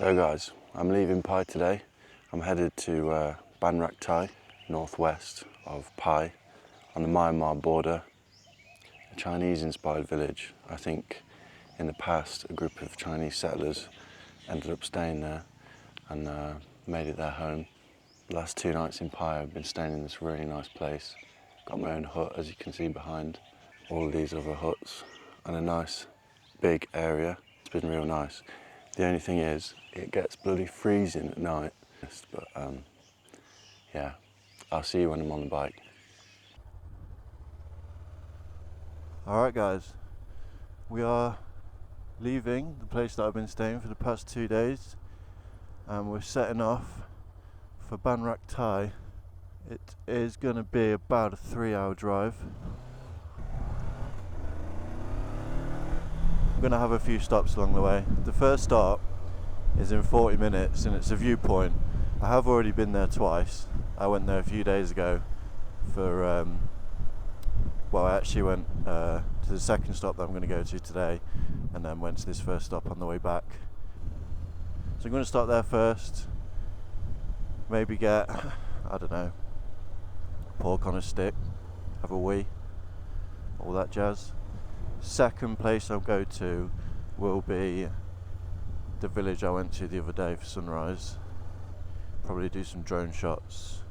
So guys, I'm leaving Pai today. I'm headed to Ban Rak Thai, northwest of Pai, on the Myanmar border. A Chinese-inspired village. I think in the past a group of Chinese settlers ended up staying there and made it their home. The last 2 nights in Pai I've been staying in this really nice place. Got my own hut, as you can see behind, all of these other huts, and a nice big area. It's been real nice. The only thing is, it gets bloody freezing at night. But yeah, I'll see you when I'm on the bike. Alright guys, we are leaving the place that I've been staying for the past 2 days, and we're setting off for Ban Rak Thai. It is going to be about a 3-hour drive. I'm going to have a few stops along the way. The first stop is in 40 minutes and it's a viewpoint. I have already been there twice. I went there a few days ago for, well, I actually went to the second stop that I'm going to go to today, and then went to this first stop on the way back. So I'm going to start there first, maybe get, I don't know, pork on a stick, have a wee, all that jazz. Second place I'll go to will be the village I went to the other day for sunrise. Probably do some drone shots.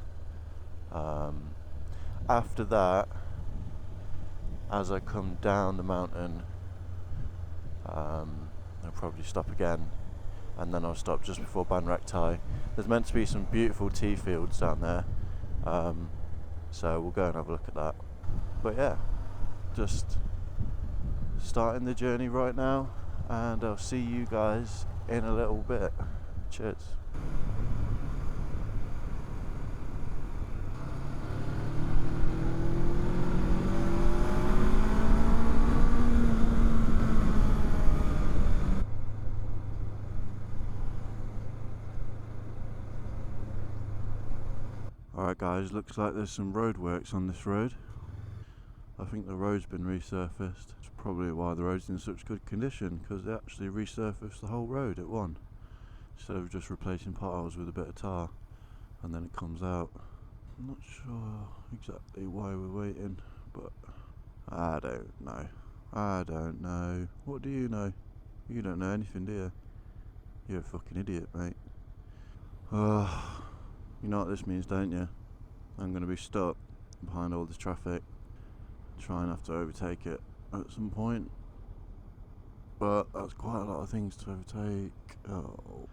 After that, as I come down the mountain, I'll probably stop again, and then I'll stop just before Ban Rak Thai. There's meant to be some beautiful tea fields down there, so we'll go and have a look at that. But yeah, just starting the journey right now, and I'll see you guys in a little bit. Cheers. Alright guys, looks like there's some roadworks on this road. I think the road's been resurfaced. It's probably why the road's in such good condition, because they actually resurfaced the whole road at one, instead of just replacing potholes with a bit of tar and then it comes out. I'm not sure exactly why we're waiting, but I don't know. What do you know? You don't know anything, do you? You're a fucking idiot, mate. You know what this means, don't you? I'm going to be stuck behind all this traffic, trying to have to overtake it at some point. But that's quite a lot of things to overtake. Oh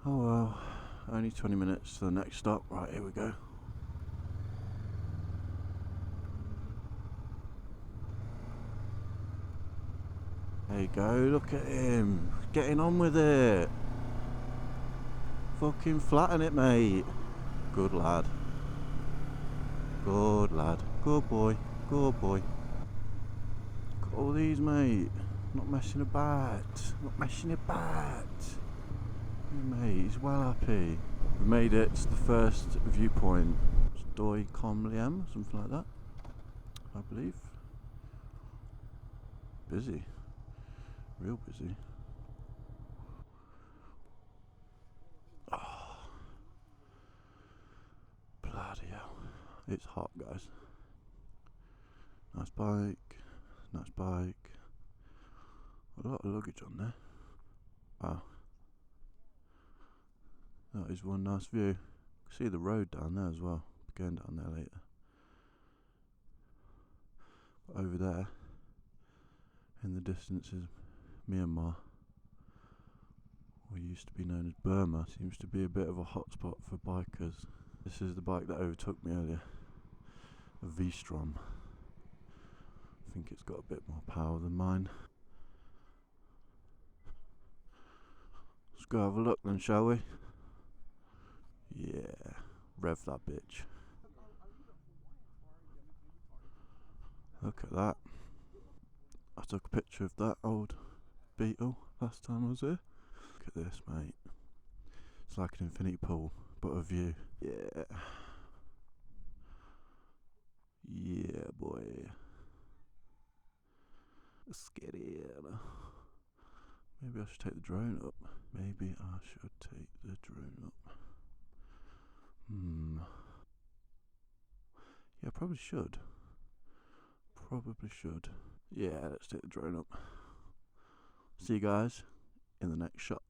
well. Only 20 minutes to the next stop. Right, here we go. There you go, look at him. Getting on with it. Fucking flatten it, mate. Good lad. Good lad. Good boy. Good boy. Look at all these, mate. Not messing about. Not messing about. Yeah, mate, he's well happy. We made it to the first viewpoint. It's Doi Com Liam, something like that, I believe. Busy. Real busy. Oh, bloody hell. It's hot, guys. Nice bike. Nice bike. A lot of luggage on there. Wow. That is one nice view. You can see the road down there as well. Be going down there later. But over there, in the distance, is Myanmar. What used to be known as Burma. Seems to be a bit of a hotspot for bikers. This is the bike that overtook me earlier. A V-Strom. I think it's got a bit more power than mine. Let's go have a look then, shall we? Yeah, rev that bitch. Look at that. I took a picture of that old Beetle last time I was here. Look at this, mate. It's like an infinity pool, but a view. Yeah. Yeah, boy. Scary. Maybe I should take the drone up. Maybe I should take the drone up. Yeah, probably should. Probably should. Yeah, let's take the drone up. See you guys in the next shots.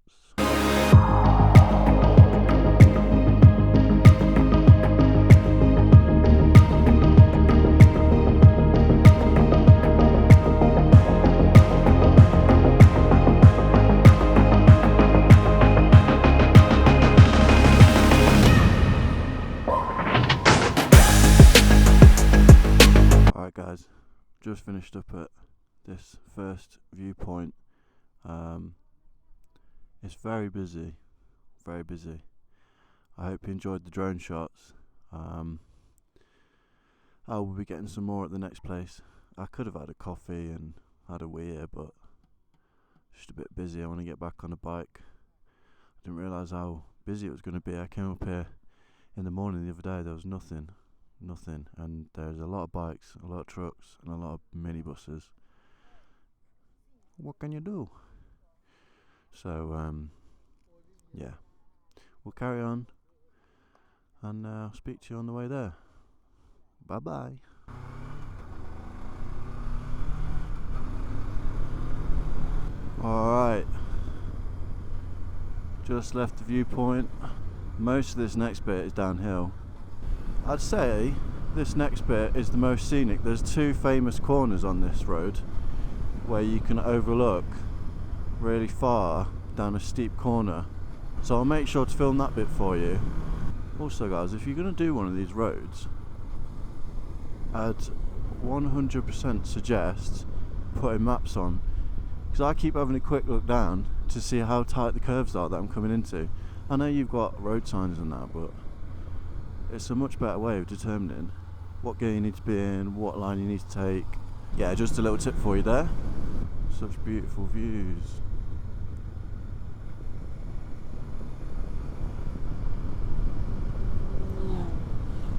Alright guys, just finished up at this first viewpoint. It's very busy, very busy. I hope you enjoyed the drone shots. I will be getting some more at the next place. I could have had a coffee and had a wee here, but just a bit busy. I want to get back on the bike. I didn't realise how busy it was going to be. I came up here in the morning the other day, there was nothing, and there's a lot of bikes, a lot of trucks and a lot of minibuses. What can you do? So yeah, we'll carry on, and I'll speak to you on the way there. Bye bye. Alright, just left the viewpoint. Most of this next bit is downhill. I'd say this next bit is the most scenic. There's two famous corners on this road where you can overlook really far down a steep corner, so I'll make sure to film that bit for you. Also guys, if you're going to do one of these roads, I'd 100% suggest putting maps on, because I keep having a quick look down to see how tight the curves are that I'm coming into. I know you've got road signs and that, but it's a much better way of determining what gear you need to be in, what line you need to take. Yeah, just a little tip for you there. Such beautiful views.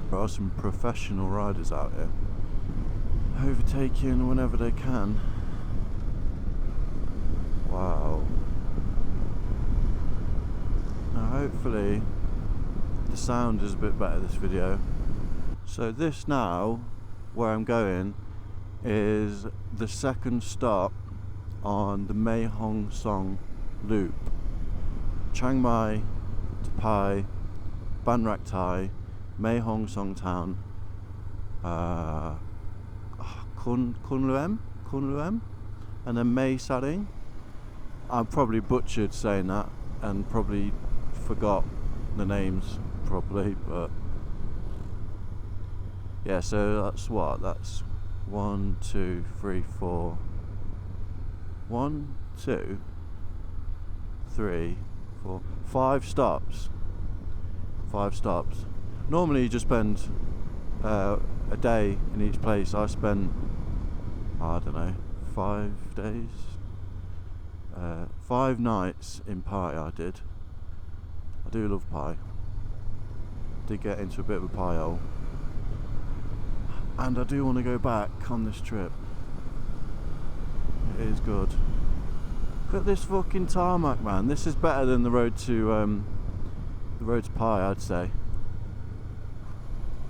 There are some professional riders out here, overtaking whenever they can. Wow. Now hopefully the sound is a bit better this video. So this now, where I'm going, is the second stop on the Mae Hong Son loop. Chiang Mai to Pai Ban Rak Thai, Mae Hong Son town, Kun Luem, and then Mae Saring. I probably butchered saying that and probably forgot the names probably, but yeah, so that's what, that's 1, 2, 3, 4, 1, 2, 3, 4, 5 stops. 5 stops. Normally you just spend a day in each place. I spent, I don't know, 5 days, 5 nights in Pai. I did. I do love Pai. Did get into a bit of a pie hole, and I do want to go back on this trip. It is good. Look at this fucking tarmac, man. This is better than the road to Pai, I'd say.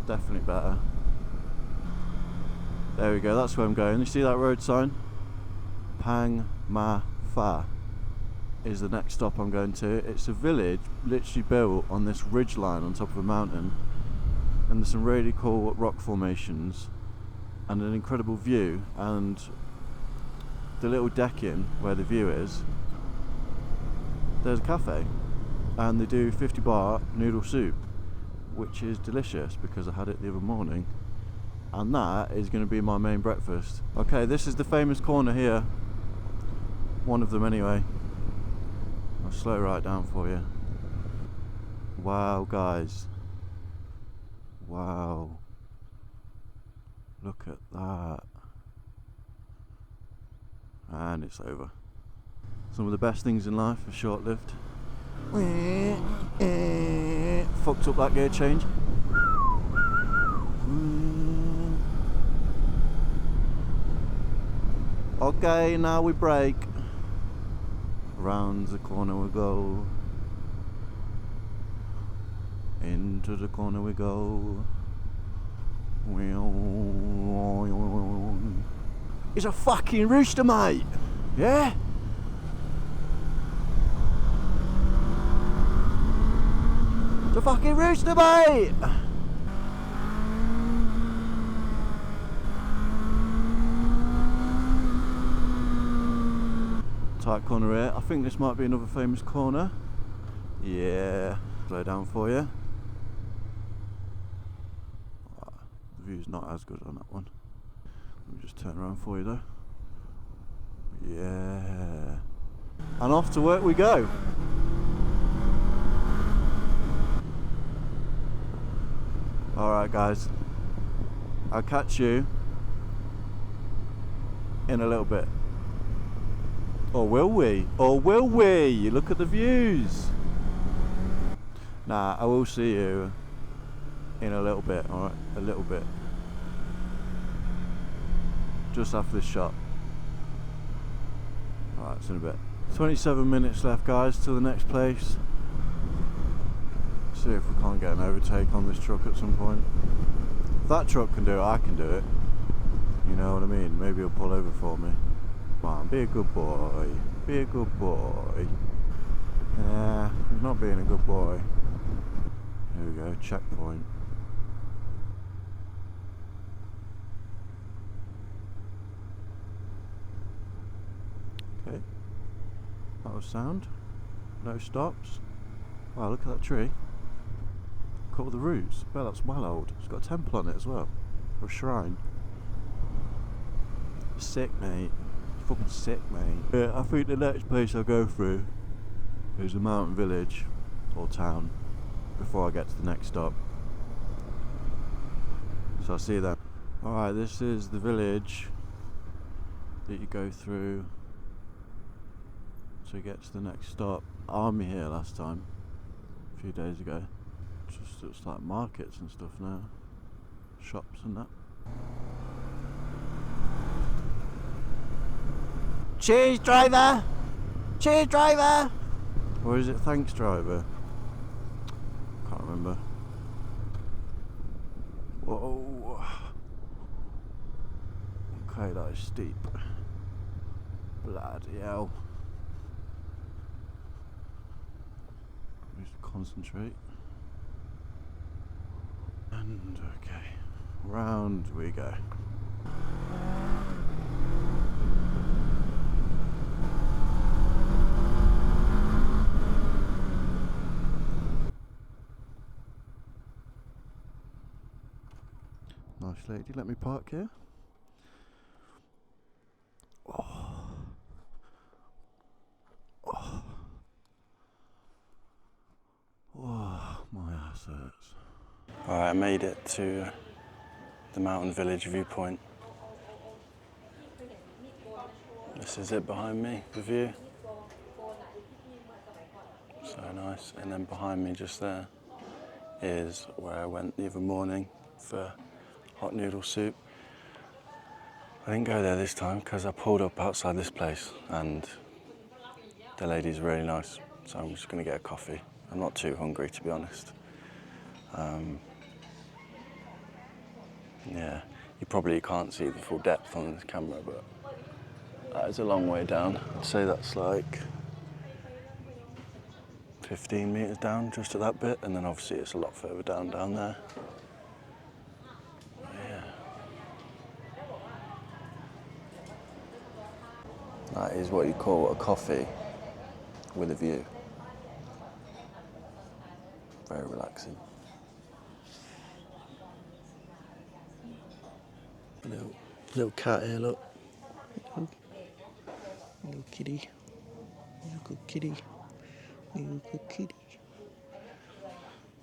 Definitely better. There we go, that's where I'm going. You see that road sign? Pang Ma Pha is the next stop I'm going to. It's a village literally built on this ridge line on top of a mountain, and there's some really cool rock formations and an incredible view, and the little decking where the view is, there's a cafe, and they do 50 baht noodle soup, which is delicious because I had it the other morning, and that is going to be my main breakfast. Okay, this is the famous corner here, one of them anyway. I'll slow right down for you. Wow guys, wow, look at that. And it's over. Some of the best things in life are short-lived. Fucked up that gear change. Okay, now we brake. Round the corner we go. Into the corner we go. It's a fucking rooster, mate! Yeah? It's a fucking rooster, mate! Tight corner here. I think this might be another famous corner. Yeah. Slow down for you. The view's not as good on that one. Let me just turn around for you though. Yeah. And off to work we go. Alright guys. I'll catch you in a little bit. Or will we? Or will we? Look at the views. Nah, I will see you in a little bit, alright? A little bit. Just after this shot. Alright, it's in a bit. 27 minutes left, guys, till the next place. See if we can't get an overtake on this truck at some point. If that truck can do it, I can do it. You know what I mean? Maybe he'll pull over for me. Come on, be a good boy. Be a good boy. Nah, he's not being a good boy. Here we go, checkpoint. Okay. That was sound. No stops. Wow, look at that tree. Look at all the roots. Well, that's well old. It's got a temple on it as well. Or a shrine. Sick, mate. Fucking sick, mate. Yeah, I think the next place I'll go through is a mountain village or town before I get to the next stop. So I'll see you then. Alright, this is the village that you go through to get to the next stop. Army here last time, a few days ago. Just looks like markets and stuff now. Shops and that. Cheers, driver! Cheers, driver! Or is it thanks, driver? Can't remember. Whoa. Okay, that is steep. Bloody hell. Just concentrate. And okay, round we go. Nice lady, let me park here. Oh. Oh. Oh, my ass hurts. Alright, I made it to the mountain village viewpoint. This is it behind me, the view. So nice. And then behind me just there is where I went the other morning for hot noodle soup. I didn't go there this time because I pulled up outside this place and the lady's really nice, so I'm just going to get a coffee. I'm not too hungry, to be honest. Yeah, you probably can't see the full depth on this camera, but that is a long way down. I'd say that's like 15 metres down, just at that bit, and then obviously it's a lot further down there. Yeah. That is what you call a coffee with a view. Very relaxing. Little cat here, look. Little kitty. Little good kitty. Little good kitty.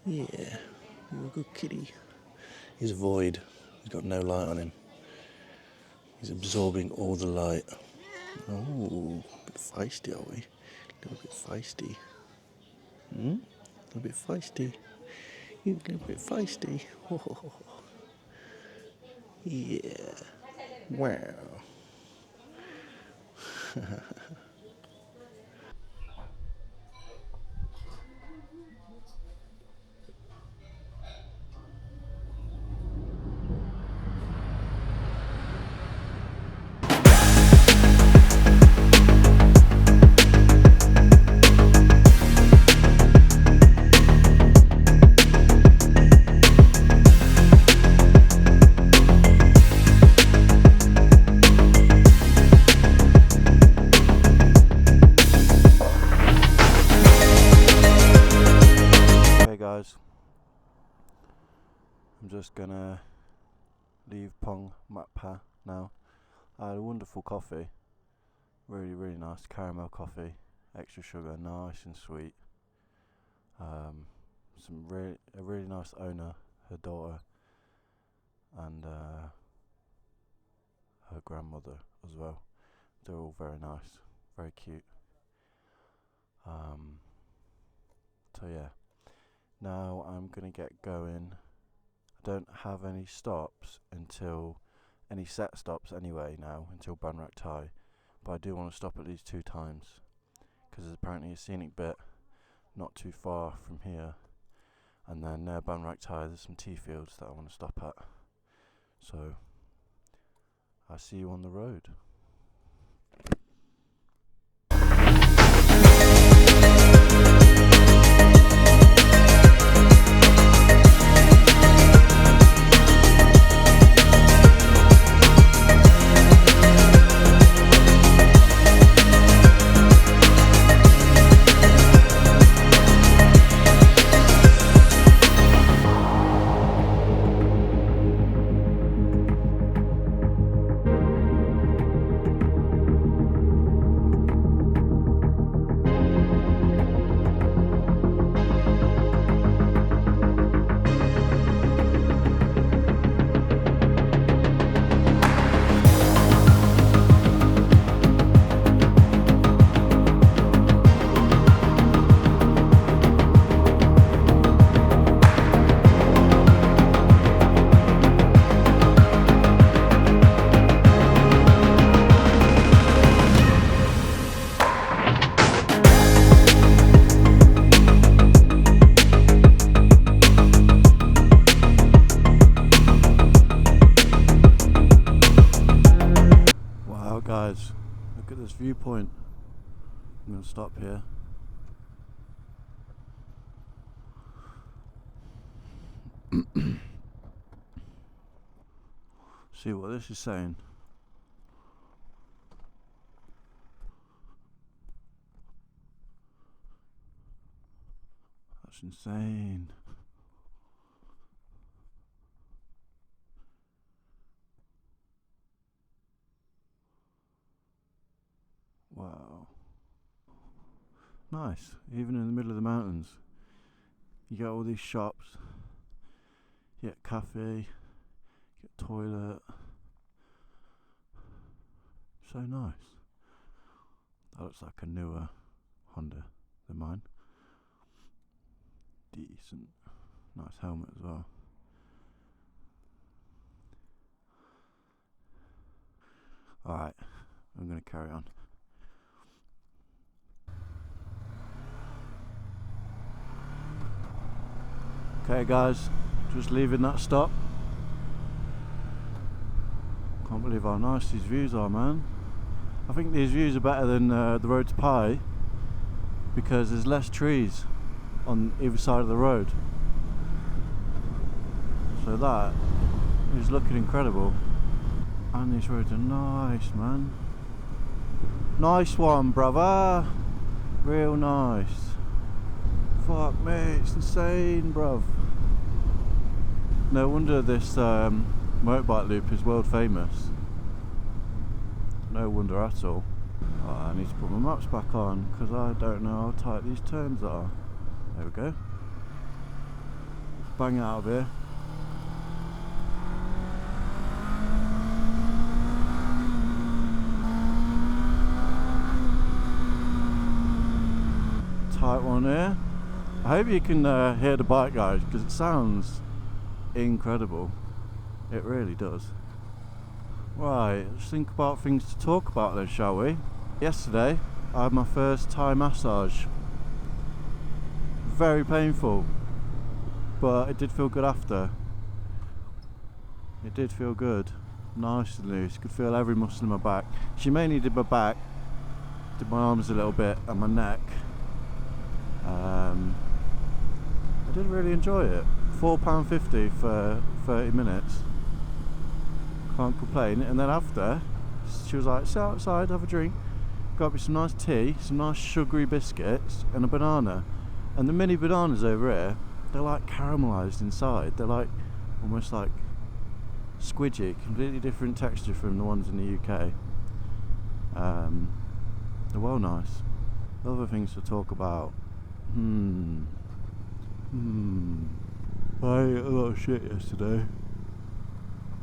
Yeah, little good kitty. He's a void. He's got no light on him. He's absorbing all the light. Oh, a bit feisty, are we? A little bit feisty. A little bit feisty. You a little bit feisty. Oh. Yeah. Wow. I'm just gonna leave Ban Rak Thai now. I had a wonderful coffee, really nice caramel coffee, extra sugar, nice and sweet. A really nice owner, her daughter, and her grandmother as well. They're all very nice, very cute. So yeah, now I'm gonna get going. I don't have any stops until any set stops anyway now until Ban Rak Thai, but I do want to stop at least 2 times because there's apparently a scenic bit not too far from here, and then near Ban Rak Thai there's some tea fields that I want to stop at. So I'll see you on the road. Guys, look at this viewpoint. I'm going to stop here. See what this is saying. That's insane. Wow. Nice, even in the middle of the mountains. You get all these shops, you get cafe, you get toilet. So nice. That looks like a newer Honda than mine. Decent. Nice helmet as well. Alright, I'm going to carry on. Okay guys, just leaving that stop. Can't believe how nice these views are, man. I think these views are better than the road to Pai because there's less trees on either side of the road. So that is looking incredible. And these roads are nice, man. Nice one, brother. Real nice. Fuck me, it's insane, bruv. No wonder this motorbike loop is world famous. No wonder at all. Oh, I need to put my maps back on because I don't know how tight these turns are. There we go. Bang out of here. Tight one here. I hope you can hear the bike, guys, because it sounds incredible. It really does. Right, let's think about things to talk about then, shall we? Yesterday I had my first Thai massage. Very painful, but it did feel good after. It did feel good. Nice and loose. Could feel every muscle in my back. She mainly did my back, did my arms a little bit, and my neck. I did really enjoy it. £4.50 for 30 minutes. Can't complain. And then after, she was like, sit outside, have a drink, got me some nice tea, some nice sugary biscuits, and a banana. And the mini bananas over here, they're like caramelised inside. They're like almost like squidgy, completely different texture from the ones in the UK. They're well nice. Other things to talk about. I ate a lot of shit yesterday.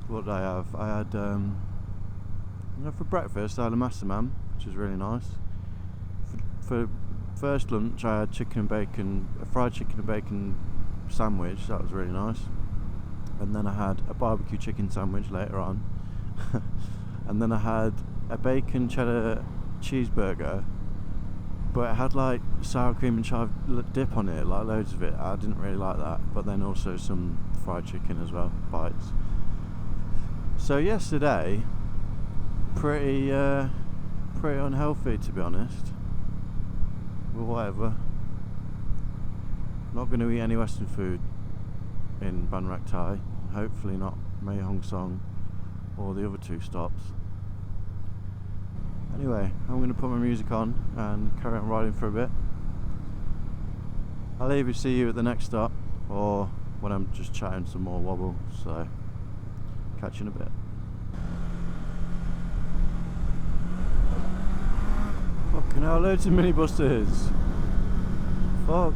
What did I have? I had, for breakfast I had a massaman, which was really nice. For first lunch I had chicken and bacon, a fried chicken and bacon sandwich, that was really nice. And then I had a barbecue chicken sandwich later on. And then I had a bacon cheddar cheeseburger, but it had like sour cream and chive dip on it, like loads of it. I didn't really like that. But then also some fried chicken as well, bites. So yesterday, pretty unhealthy, to be honest. But whatever. Not going to eat any Western food in Ban Rak Thai. Hopefully not Mae Hong Son or the other two stops. Anyway, I'm going to put my music on and carry on riding for a bit. I'll either see you at the next stop or when I'm just chatting some more wobble, so catch you in a bit. Fucking hell, loads of minibuses. Fuck.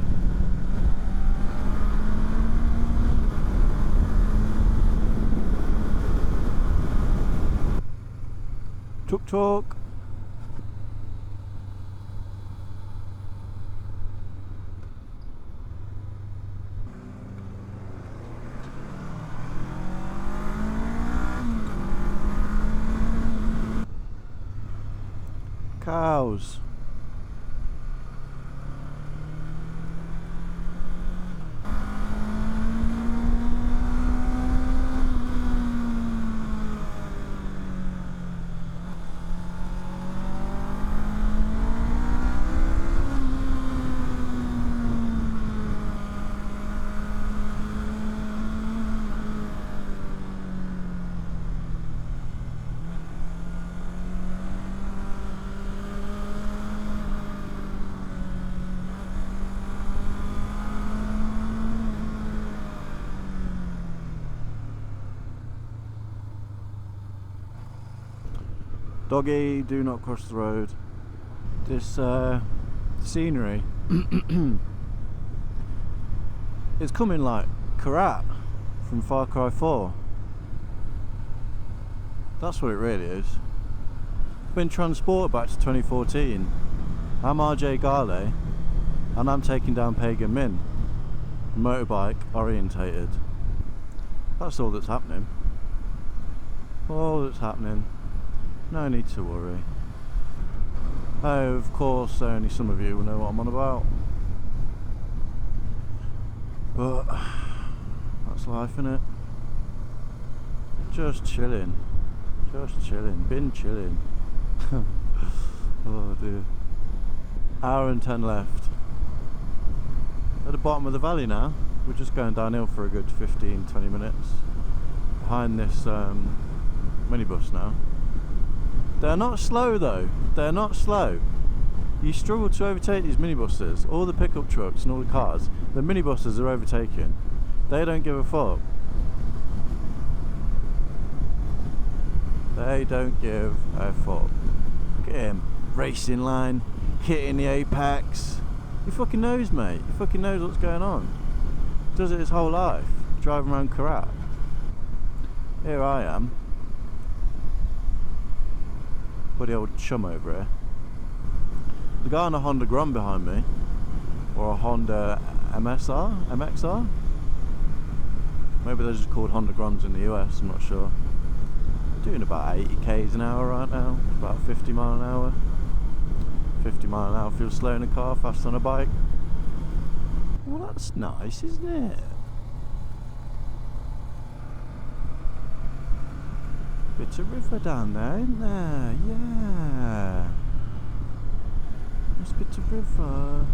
Tuk tuk. Cows. Doggy, do not cross the road. This scenery it's coming like Karat from Far Cry 4. That's what it really is. Been transported back to 2014. I'm RJ Gale and I'm taking down Pagan Min, motorbike orientated. That's all that's happening. All that's happening. No need to worry. Oh, of course, only some of you will know what I'm on about. But that's life, innit? Just chilling. Just chilling. Been chilling. Oh dear. Hour and 10 left. At the bottom of the valley now. We're just going downhill for a good 15-20 minutes. Behind this minibus now. They're not slow though, they're not slow. You struggle to overtake these minibuses, all the pickup trucks and all the cars. The minibuses are overtaking. They don't give a fuck. They don't give a fuck. Look at him, racing line, hitting the apex. He fucking knows, mate, he fucking knows what's going on. Does it his whole life, driving around Karat. Here I am. Bloody old chum over here. The guy on a Honda Grom behind me, or a Honda MXR? Maybe they're just called Honda Groms in the US, I'm not sure. Doing about 80 k's an hour right now, about 50 mile an hour. 50 mile an hour feels slow in a car, fast on a bike. Well, that's nice, isn't it? Bit of river down there, isn't there? Yeah. Nice bit of river.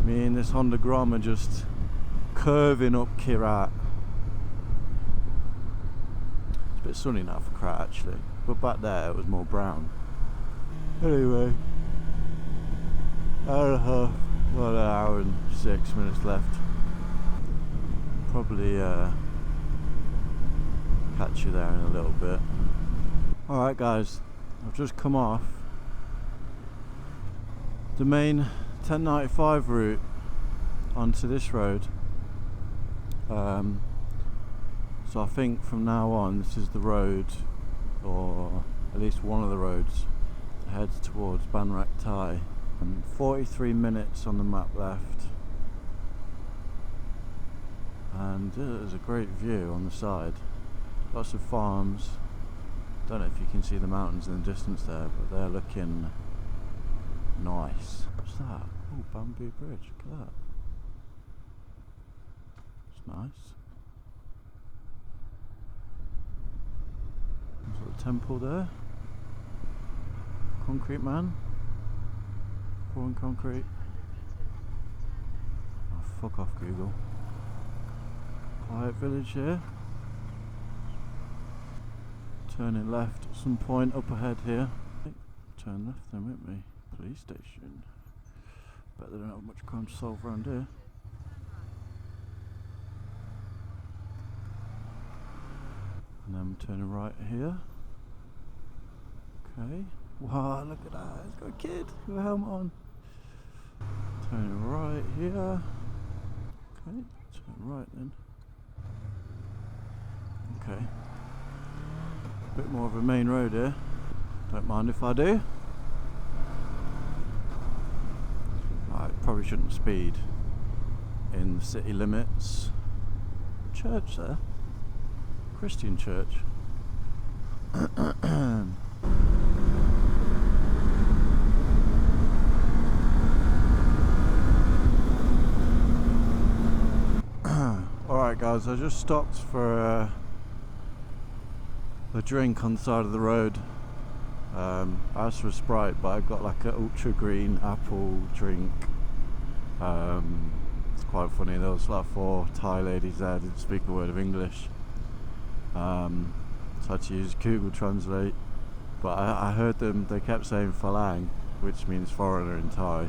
Me and this Honda Grom are just curving up Karat. It's a bit sunny now for Karat actually, but back there it was more brown. Anyway, hour and a half, well, an hour and 6 minutes left. probably catch you there in a little bit. Alright guys, I've just come off the main 1095 route onto this road. So I think from now on this is the road, or at least one of the roads that heads towards Ban Rak Thai. 43 minutes on the map left, and there's a great view on the side. Lots of farms. Don't know if you can see the mountains in the distance there, but they're looking nice. What's that? Oh, bamboo bridge, look at that. It's nice. There's a little temple there. Concrete man. Pouring concrete. Oh, fuck off Google. Quiet village here. Turning left at some point up ahead here. Turn left then with me. Police station. Bet they don't have much crime to solve around here. And then turning right here. Okay. Wow, look at that. It's got a kid with a helmet on. Turning right here. Okay, turn right then. Okay. Bit more of a main road here. Don't mind if I do. I probably shouldn't speed in the city limits. Church there. Christian church. Alright guys, I just stopped for a drink on the side of the road. I asked for a Sprite, but I got like an ultra green apple drink. It's quite funny, there was like 4 Thai ladies there, didn't speak a word of English. So I had to use Google Translate, but I heard them, they kept saying Phalang, which means foreigner in Thai.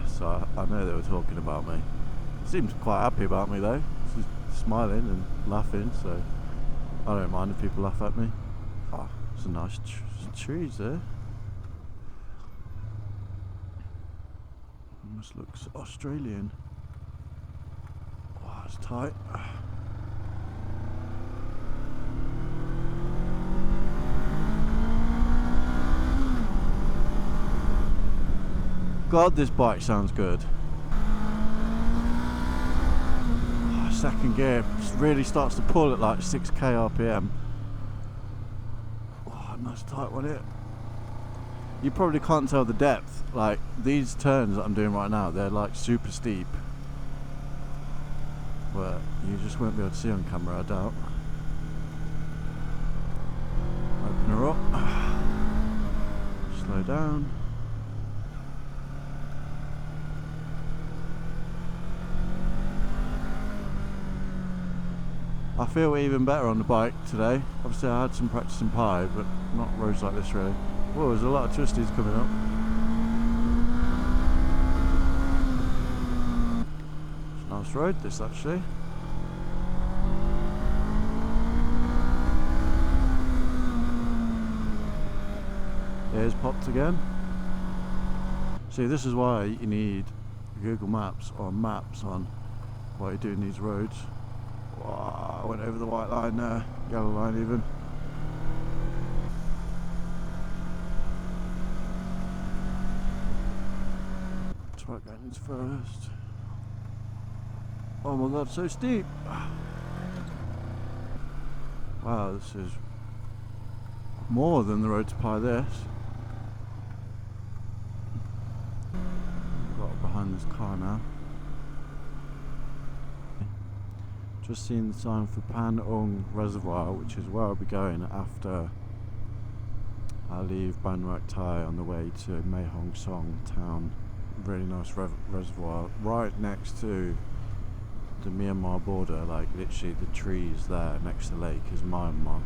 So I know they were talking about me. Seems quite happy about me though, she's smiling and laughing, so I don't mind if people laugh at me. Oh, some nice trees there. Almost looks Australian. Oh, it's tight. God, this bike sounds good. Second gear really starts to pull at like 6k RPM. Oh, nice tight one here. You probably can't tell the depth. Like these turns that I'm doing right now, they're like super steep. But you just won't be able to see on camera, I doubt. Open her up. Slow down. I feel even better on the bike today. Obviously I had some practice in Pai, but not roads like this really. Whoa, there's a lot of twisties coming up. It's a nice road this actually. Ears popped again. See, this is why you need Google Maps or maps on while you're doing these roads. Wow, I went over the white line there, yellow line even. Truck engines first. Oh my god, so steep! Wow, this is more than the road to Pai this. Got behind this car now. Just seen the sign for Pan Ung Reservoir, which is where I'll be going after I leave Ban Rak Thai on the way to Mae Hong Son town. Really nice reservoir right next to the Myanmar border, like literally the trees there next to the lake is Myanmar.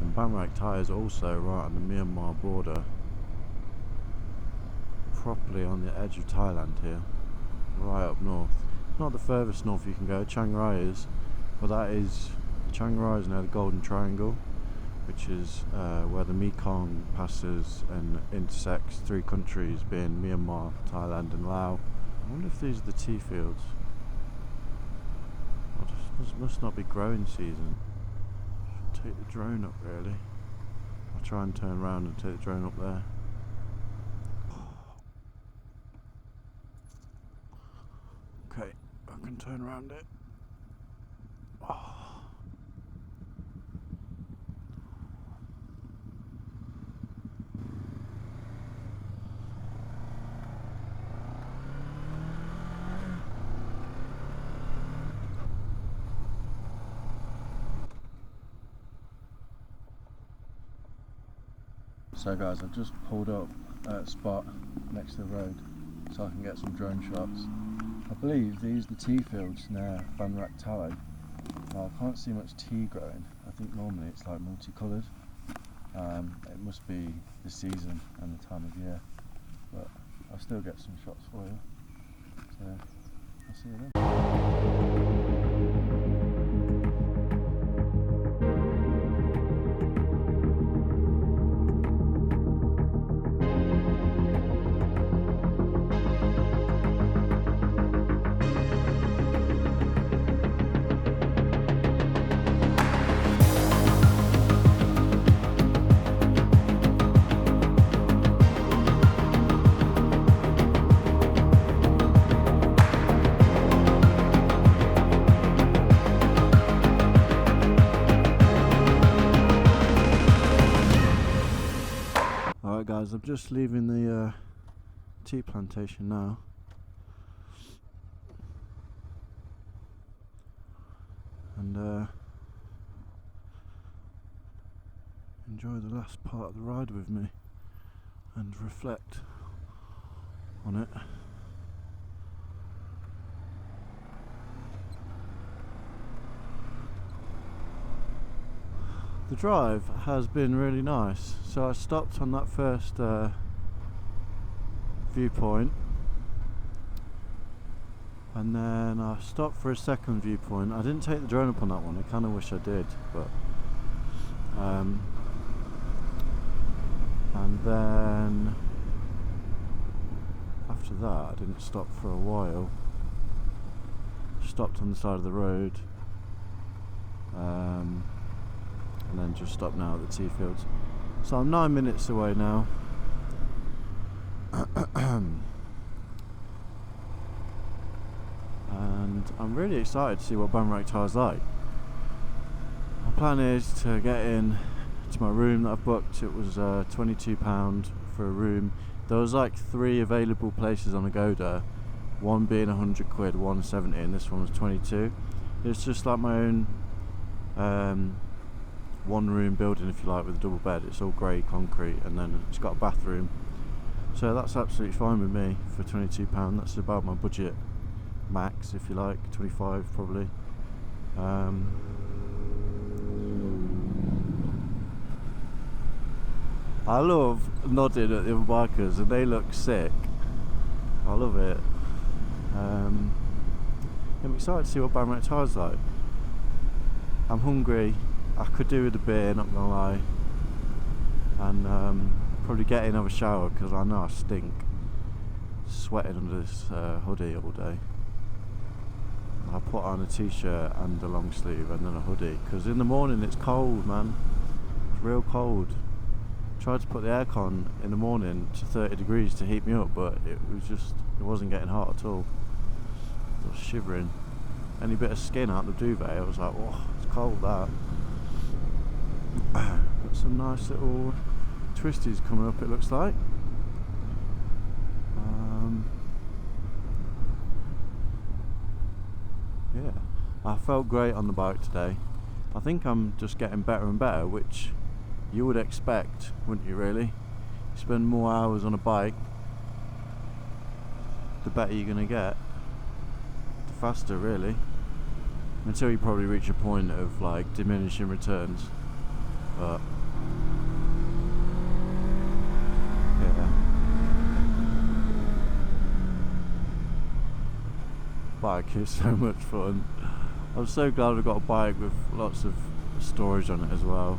And Ban Rak Thai is also right on the Myanmar border, properly on the edge of Thailand here. right up north. Not the furthest north you can go, Chiang Rai is, but that is, Chiang Rai is now the Golden Triangle, which is where the Mekong passes and intersects 3 countries, being Myanmar, Thailand and Laos. I wonder if these are the tea fields. This must not be growing season. Should take the drone up really. I'll try and turn around and take the drone up there. Okay, I can turn around it. Oh. So guys, I've just pulled up at a spot next to the road so I can get some drone shots. I believe these are the tea fields near Ban Rak Thai. Now I can't see much tea growing. I think normally it's like multicoloured. It must be the season and the time of year, but I'll still get some shots for you. So I'll see you then. Alright guys, I'm just leaving the tea plantation now. And enjoy the last part of the ride with me and reflect on it. The drive has been really nice. So I stopped on that first viewpoint, and then I stopped for a second viewpoint. I didn't take the drone up on that one. I kind of wish I did, but and then after that I didn't stop for a while. Stopped on the side of the road. And then just stop now at the tea fields. So I'm 9 minutes away now. And I'm really excited to see what Ban Rak Thai is like. My plan is to get in to my room that I've booked. It was £22 for a room. There was like 3 available places on Agoda, one being 100 quid, one 70, and this one was 22. It's just like my own one room building, if you like, with a double bed. It's all grey concrete, and then it's got a bathroom, so that's absolutely fine with me for £22. That's about my budget max, if you like, 25 probably. I love nodding at the other bikers and they look sick. I love it. I'm excited to see what Ban Rak Thai is like. I'm hungry. I could do with a beer, not gonna lie, and probably get in, have a shower, because I know I stink, sweating under this hoodie all day. I put on a t-shirt and a long sleeve and then a hoodie, because in the morning it's cold, man. It's real cold. Tried to put the aircon in the morning to 30 degrees to heat me up, but it wasn't getting hot at all. I was shivering. Any bit of skin out the duvet, I was like, oh, it's cold, that. Got some nice little twisties coming up, it looks like. Yeah, I felt great on the bike today. I think I'm just getting better and better, which you would expect, wouldn't you, really? You spend more hours on a bike, the better you're going to get, the faster, really, until you probably reach a point of like diminishing returns. But yeah, bike is so much fun. I'm so glad I've got a bike with lots of storage on it as well.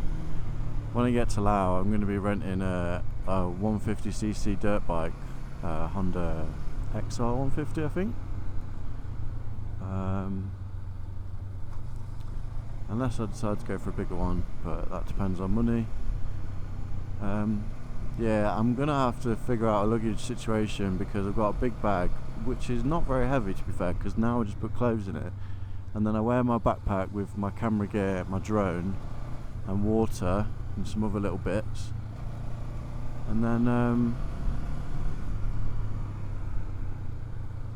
When I get to Laos, I'm going to be renting a 150cc dirt bike, Honda XR 150 I think. Unless I decide to go for a bigger one, but that depends on money. Yeah, I'm gonna have to figure out a luggage situation because I've got a big bag, which is not very heavy to be fair, because now I just put clothes in it, and then I wear my backpack with my camera gear, my drone, and water, and some other little bits, and then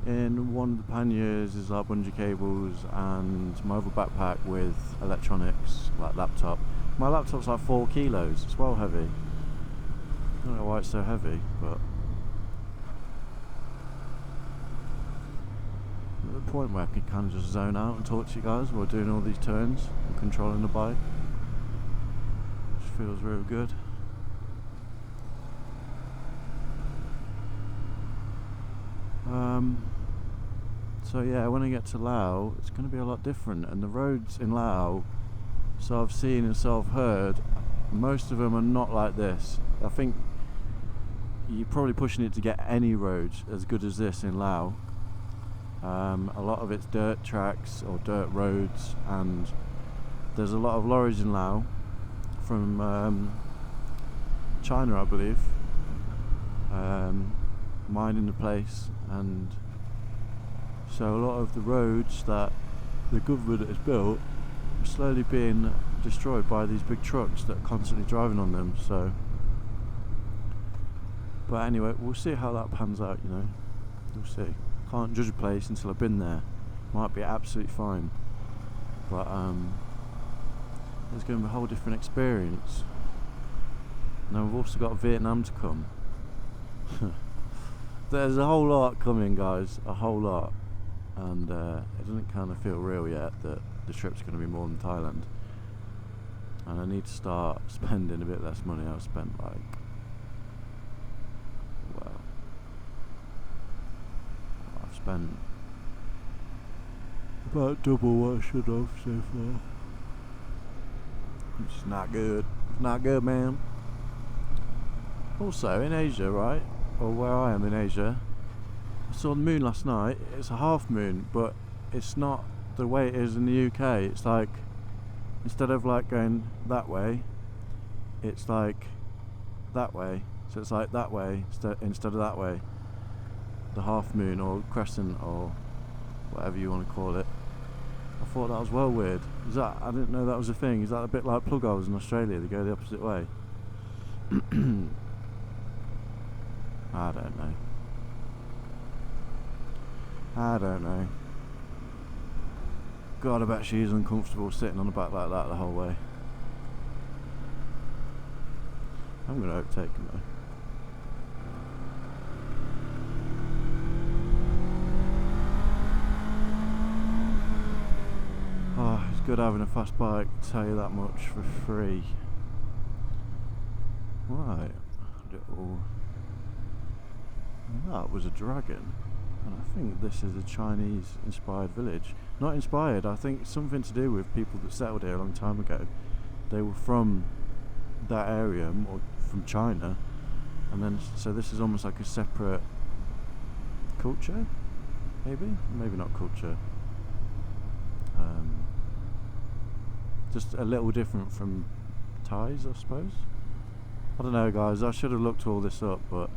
in one of the panniers is like bungee cables and my other backpack with electronics, like laptop. My laptop's like 4 kilos, it's well heavy. I don't know why it's so heavy, but at the point where I can kind of just zone out and talk to you guys while doing all these turns and controlling the bike, which feels real good. So yeah, when I get to Laos, it's going to be a lot different, and the roads in Laos, so I've seen and so I've heard, most of them are not like this. I think you're probably pushing it to get any road as good as this in Laos. A lot of it's dirt tracks or dirt roads, and there's a lot of lorries in Laos from China, I believe, mining the place, and so a lot of the roads that the government has built are slowly being destroyed by these big trucks that are constantly driving on them. So, but anyway, we'll see how that pans out, you know. We'll see. Can't judge a place until I've been there. Might be absolutely fine, but there's going to be a whole different experience. Now we've also got Vietnam to come. There's a whole lot coming, guys, a whole lot, and it doesn't kind of feel real yet that the trip's going to be more than Thailand, and I need to start spending a bit less money. I've spent like, well, I've spent about double what I should have so far, which is not good. It's not good, man. Also in Asia, right, or where I am in Asia, I saw the moon last night. It's a half moon, but it's not the way it is in the UK. It's like, instead of like going that way, it's like that way. So it's like that way instead of that way. The half moon or crescent or whatever you want to call it. I thought that was well weird. I didn't know that was a thing. Is that a bit like plug holes in Australia? They go the opposite way. I don't know. God, I bet she's uncomfortable sitting on the back like that the whole way. I'm going to overtake him though. Oh, it's good having a fast bike, I'll tell you that much, for free. Right, little... That was a dragon, and I think this is a Chinese inspired village. Not inspired, I think something to do with people that settled here a long time ago. They were from that area, or from China, and then so this is almost like a separate culture, maybe not culture, just a little different from Thais, I suppose. I don't know, guys, I should have looked all this up, but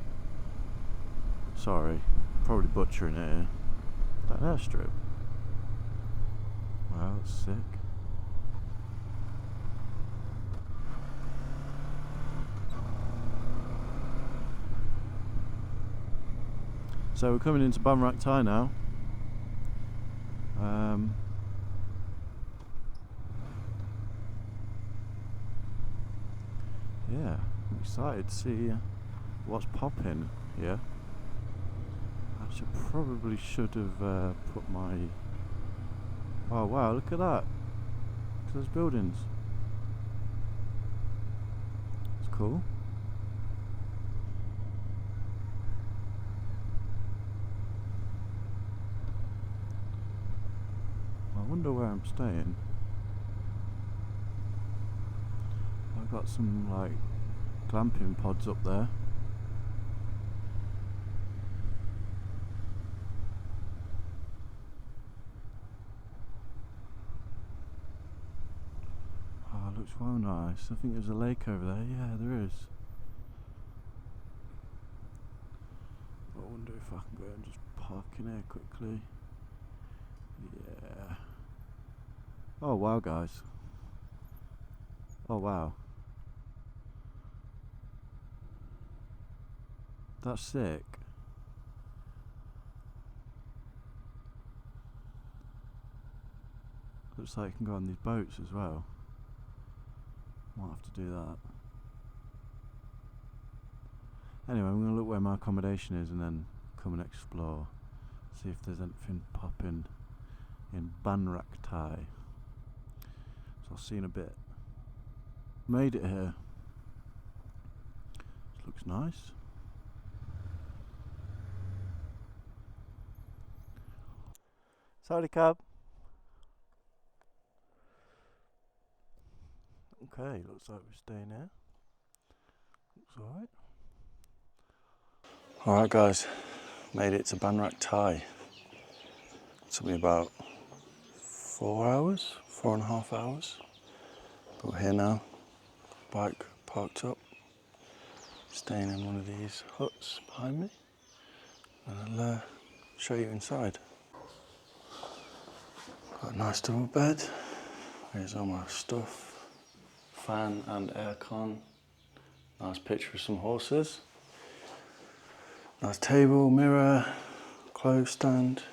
sorry, probably butchering it here. That airstrip. Wow, that's sick. So we're coming into Ban Rak Thai now. Yeah, I'm excited to see what's popping here. Probably should have put my... Oh wow, look at that. Look at those buildings. It's cool. I'm staying. I've got some like glamping pods up there. Oh, it looks well nice. I think there's a lake over there. Yeah, there is. I wonder if I can go and just park in here quickly. Yeah. Oh wow, guys. Oh wow. That's sick. Looks like you can go on these boats as well. Might have to do that. Anyway, I'm going to look where my accommodation is and then come and explore. See if there's anything popping in Ban Rak Thai. So I'll see you in a bit. Made it here. This looks nice. Sorry, cab. Okay, looks like we're staying here. Looks alright. Alright guys, made it to Ban Rak Thai. It took me about 4 hours, 4.5 hours. But we're here now, bike parked up, staying in one of these huts behind me. And I'll show you inside. Got a nice double bed, here's all my stuff, fan and aircon, nice picture of some horses, nice table, mirror, clothes stand,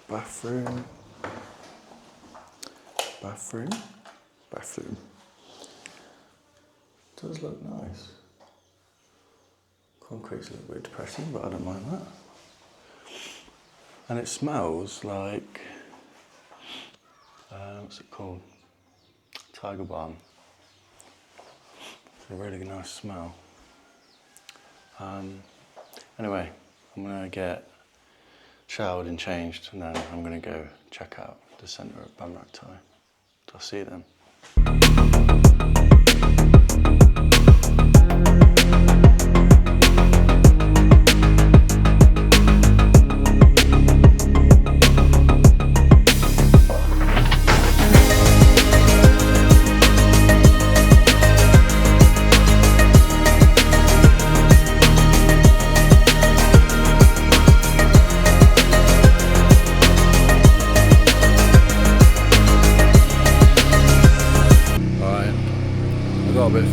bathroom, does look nice. Concrete's a little bit depressing, but I don't mind that. And it smells like, what's it called? Tiger balm. It's a really nice smell. Anyway, I'm gonna get showered and changed, and then I'm gonna go check out the centre of Ban Rak Thai. So I'll see you then.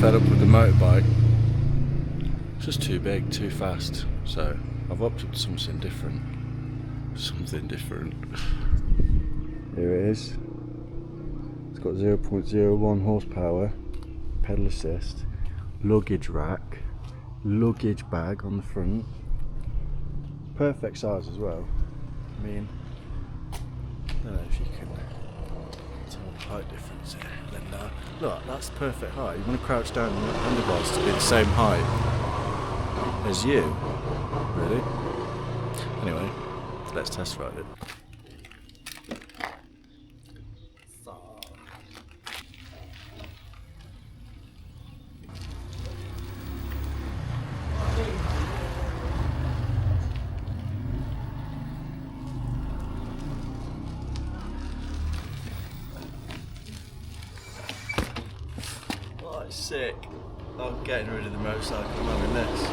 Fed up with the motorbike. It's just too big, too fast. So I've opted for something different. Here it is. It's got 0.01 horsepower, pedal assist, luggage rack, luggage bag on the front. Perfect size as well. I mean, I don't know if you can tell the height difference here. Then look, that's the perfect height. You want to crouch down and the handlebars to be the same height as you, really. Anyway, let's test ride it. Sick. I'm getting rid of the motorcycle, I'm having this.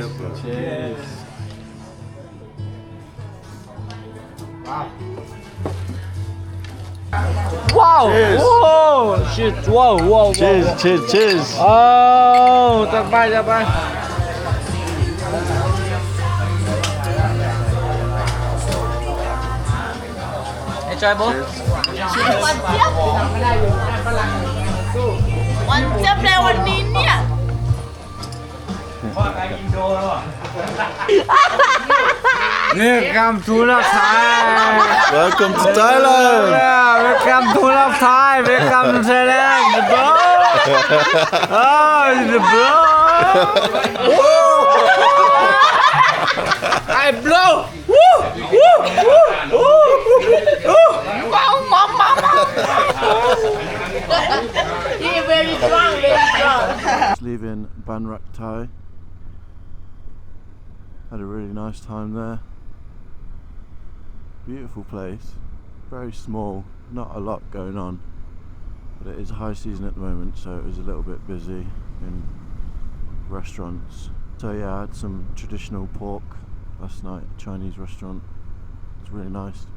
Cheers. Wow! Cheers. Whoa! Shit! Wow! Wow! Cheers, wow. cheers, cheers. Oh! จัดไปจัดไปเฮ้ยจอยบุ๊ วันเจ็บเลยวันนี้เนี่ย Welcome to the Thai. Welcome to Thailand. Yeah, welcome to the Thai. Welcome to Thailand, the bro. Oh, the bro. I blow. Woo, woo, woo, woo, woo. Mama. He very strong, very strong. Just leaving Ban Rak Thai. Had a really nice time there. Beautiful place. Very small. Not a lot going on. But it is high season at the moment, so it was a little bit busy in restaurants. So yeah, I had some traditional pork last night, Chinese restaurant. It's really nice.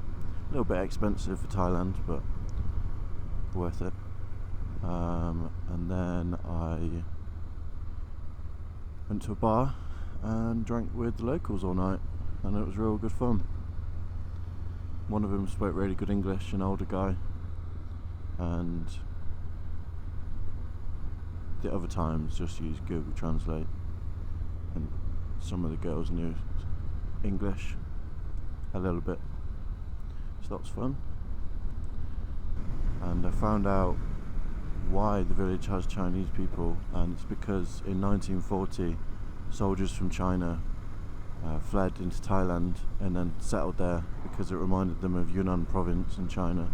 A little bit expensive for Thailand, but worth it. And then I went to a bar and drank with the locals all night, and it was real good fun. One of them spoke really good English, an older guy, and the other times just used Google Translate, and some of the girls knew English a little bit, so that was fun. And I found out why the village has Chinese people, and it's because in 1940 soldiers from China fled into Thailand and then settled there because it reminded them of Yunnan Province in China,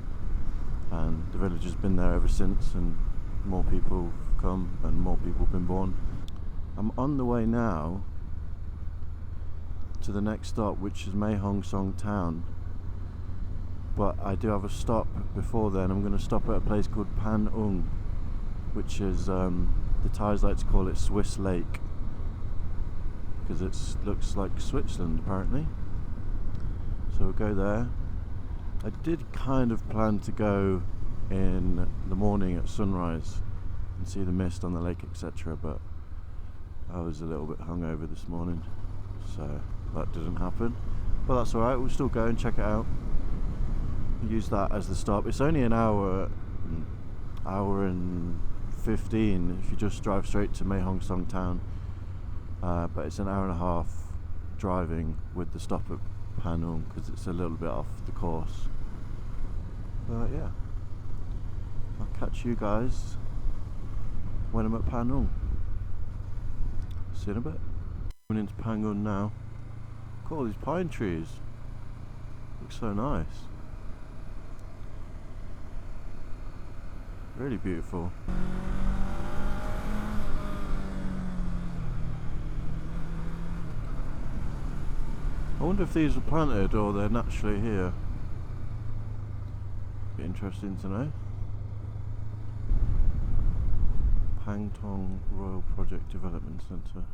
and the village has been there ever since, and more people have come and more people have been born. I'm on the way now to the next stop, which is Mae Hong Son town, but I do have a stop before then. I'm going to stop at a place called Pan Ung, which is the Thais like to call it Swiss Lake, because it looks like Switzerland apparently. So we'll go there. I did kind of plan to go in the morning at sunrise and see the mist on the lake, etc., but I was a little bit hungover this morning, so that didn't happen. But that's alright, we'll still go and check it out. Use that as the stop. It's only an hour and 15 if you just drive straight to Mae Hong Son town, but it's an hour and a half driving with the stop at Pan Ung because it's a little bit off the course. But yeah, I'll catch you guys when I'm at Pan Ung. See you in a bit. Going into Pan Ung now. Look at all these pine trees. Looks so nice. Really beautiful. I wonder if these were planted or they're naturally here. Be interesting to know. Pang Thong Royal Project Development Centre.